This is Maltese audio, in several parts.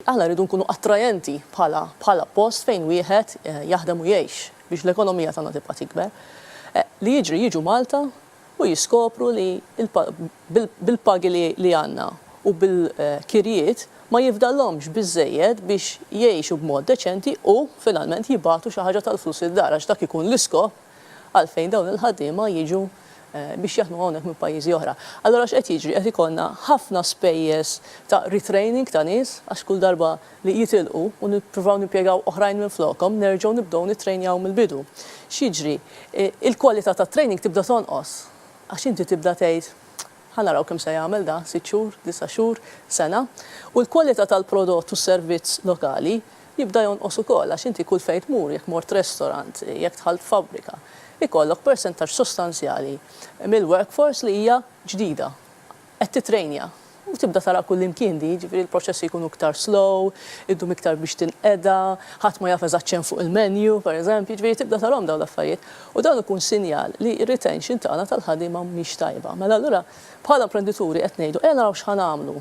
aħna rridu nkunu attrajenti bħala post fejn wieħed jaħdem u jgħix biex l-ekonomija tagħna tibqa' tikber. Li jiġu Malta u jiskopru li bil-pagi li għandna u bil-kirjiet ma jifdallhomx biżżejjed biex jgħixu b'mod deċenti u finalment jibagħtu xi ħaġa tal-flus id-dar għax dak ikun l-iskop għalfejn dawn il-ħaddiema jiġu biex jaħdmu hawnhekk minn pajjiżi oħra. Allura x'qed jiġri qed ikollna ħafna spejjeż ta' retraining ta' nies għax kull darba li jitilqu u nippruvaw nippjegaw oħrajn minn flokhom nerġgħu nibdew nittrejnjaw mill-bidu. X'jiġri? Il-kwalità tat-training tibda tonqos għax inti tibda tgħid ħanaraw kemm se jagħmel da 6 xhur, 9 xhur, sena, u l-kwalità tal-prodott u s-servizz lokali jibda jonqos ukoll għax inti kull fejn tmur jekk mort restorant, jekk tħall fabbrika, ikollok percentaġġ sostanzjali mill-workforce li hija ġdida, qed titrejnja. U tibda tara kull imkien di, ġifieri l-proċessi jkunu iktar slow, idhom iktar biex tinqeda, ħadd ma jaf eżatt x'hemm fuq il-menu, pereżempju, ġifieri tibda tarahom dawn l-affarijiet. U dan ikun sinjal li r-retention tagħna tal-ħaddiema mhix tajba. Mela allura bħala imprenditori qed ngħidu naraw x'ħanamlu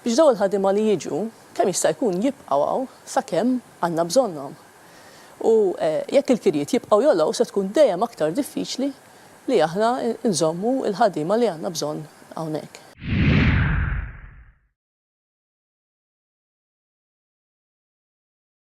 biex dawn il-ħaddiema li jiġu kemm jista' jkun jibqgħu hawn sakemm għandna bżonnhom. U jekk il-kirjiet jibqgħu jolgħu se tkun dejjem aktar diffiċli li aħna nżommu il-ħaddiema li għandna bżonn hawnhekk.